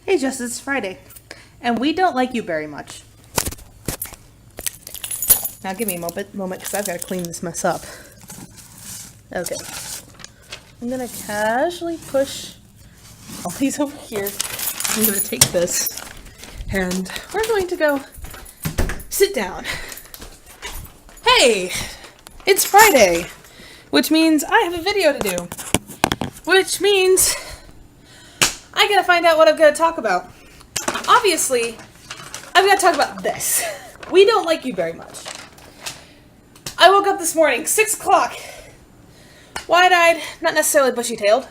Hey Jess, it's Friday, and we don't like you very much. Now give me a moment, because I've got to clean this mess up. Okay. I'm going to casually push all these over here. I'm going to take this, and we're going to go sit down. Hey! It's Friday, which means I have a video to do, which means I gotta find out what I'm gonna talk about. Obviously, I've gotta talk about this. We don't like you very much. I woke up this morning, 6 o'clock. Wide-eyed, not necessarily bushy-tailed.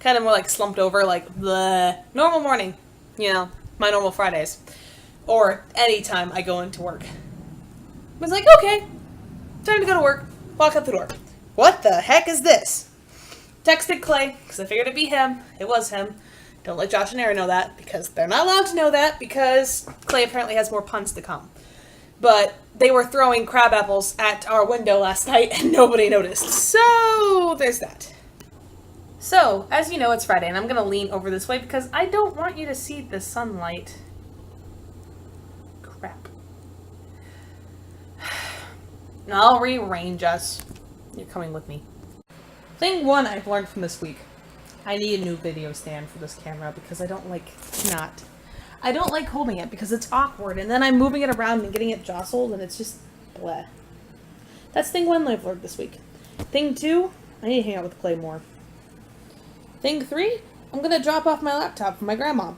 Kind of more like slumped over, like the normal morning. You know, my normal Fridays. Or any time I go into work. I was like, okay, time to go to work. Walk out the door. What the heck is this? Texted Clay, because I figured it'd be him. It was him. Don't let Josh and Aaron know that, because they're not allowed to know that, because Clay apparently has more puns to come. But they were throwing crab apples at our window last night, and nobody noticed. So, there's that. So, as you know, it's Friday, and I'm going to lean over this way, because I don't want you to see the sunlight. Crap. I'll rearrange us. You're coming with me. Thing one I've learned from this week. I need a new video stand for this camera because I don't like holding it because it's awkward, and then I'm moving it around and getting it jostled, and it's just bleh. That's thing one I've learned this week. Thing two, I need to hang out with Clay more. Thing three, I'm going to drop off my laptop for my grandma.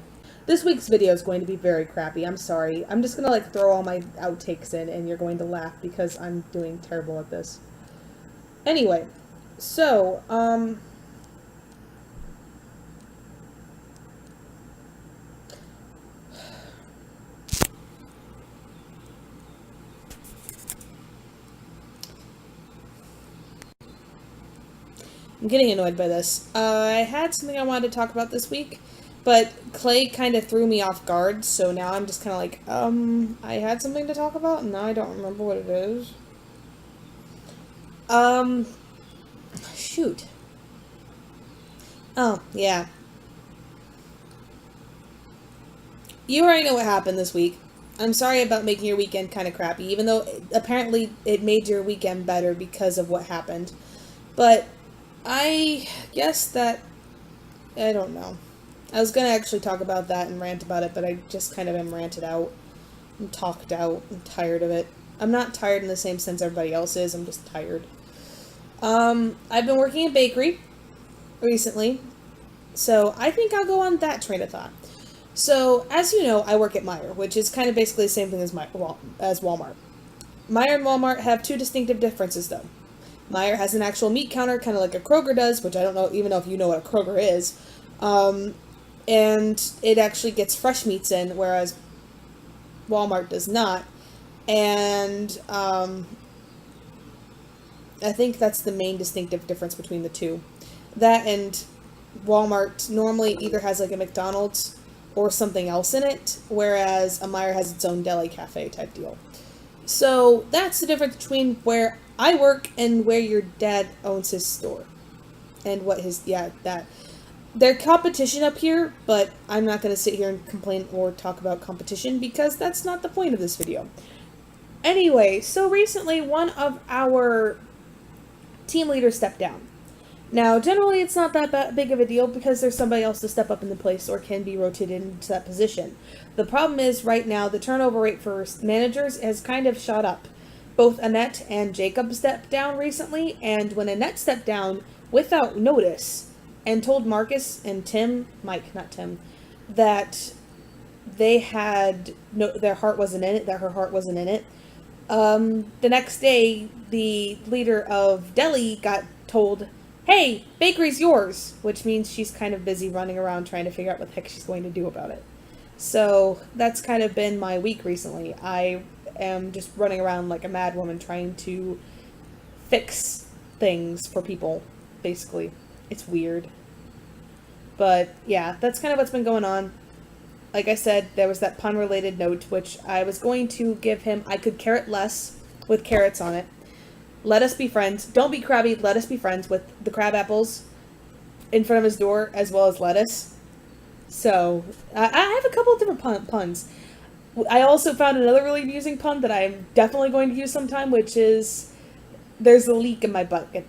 This week's video is going to be very crappy. I'm sorry. I'm just going to throw all my outtakes in, and you're going to laugh because I'm doing terrible at this. Anyway, so, I'm getting annoyed by this. I had something I wanted to talk about this week, but Clay kind of threw me off guard, so now I'm just kind of like, I had something to talk about, and now I don't remember what it is. Shoot. Oh, yeah. You already know what happened this week. I'm sorry about making your weekend kind of crappy, even though apparently it made your weekend better because of what happened. But I guess that, I don't know. I was going to actually talk about that and rant about it, but I just kind of am ranted out. I'm talked out. I'm tired of it. I'm not tired in the same sense everybody else is. I'm just tired. I've been working in bakery recently, so I think I'll go on that train of thought. So, as you know, I work at Meijer, which is kind of basically the same thing as Walmart. Meijer and Walmart have two distinctive differences, though. Meijer has an actual meat counter, kind of like a Kroger does, which I don't know, even know if you know what a Kroger is. And it actually gets fresh meats in, whereas Walmart does not. And I think that's the main distinctive difference between the two. That and Walmart normally either has like a McDonald's or something else in it, whereas a Meijer has its own deli cafe type deal. So that's the difference between where I work and where your dad owns his store. And what his, that. They're competition up here, but I'm not going to sit here and complain or talk about competition because that's not the point of this video. Anyway, so recently one of our team leaders stepped down. Now, generally it's not that big of a deal because there's somebody else to step up in the place or can be rotated into that position. The problem is right now the turnover rate for managers has kind of shot up. Both Annette and Jacob stepped down recently, and when Annette stepped down without notice and told Marcus and Mike, that they had their heart wasn't in it, that her heart wasn't in it. The next day, the leader of Deli got told, hey, bakery's yours, which means she's kind of busy running around trying to figure out what the heck she's going to do about it. So that's kind of been my week recently. I am just running around like a mad woman trying to fix things for people, basically. It's weird. But yeah, that's kind of what's been going on. Like I said, there was that pun-related note, which I was going to give him, I could carrot less, with carrots on it. Let us be friends. Don't be crabby. Let us be friends with the crab apples in front of his door, as well as lettuce. So, I have a couple of different puns. I also found another really amusing pun that I'm definitely going to use sometime, which is, there's a leak in my bucket.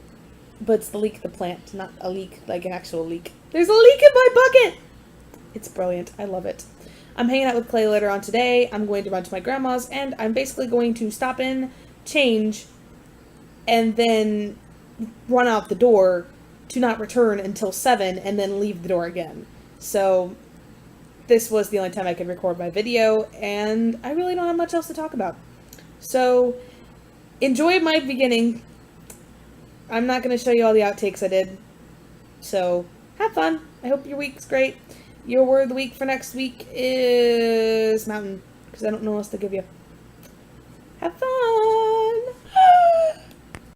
But it's the leak of the plant, not a leak, like an actual leak. There's a leak in my bucket! It's brilliant. I love it. I'm hanging out with Clay later on today. I'm going to run to my grandma's, and I'm basically going to stop in, change, and then run out the door to not return until 7, and then leave the door again. So, this was the only time I could record my video, and I really don't have much else to talk about. So, enjoy my beginning. I'm not going to show you all the outtakes I did. So, have fun. I hope your week's great. Your word of the week for next week is mountain, because I don't know what else to give you. Have fun!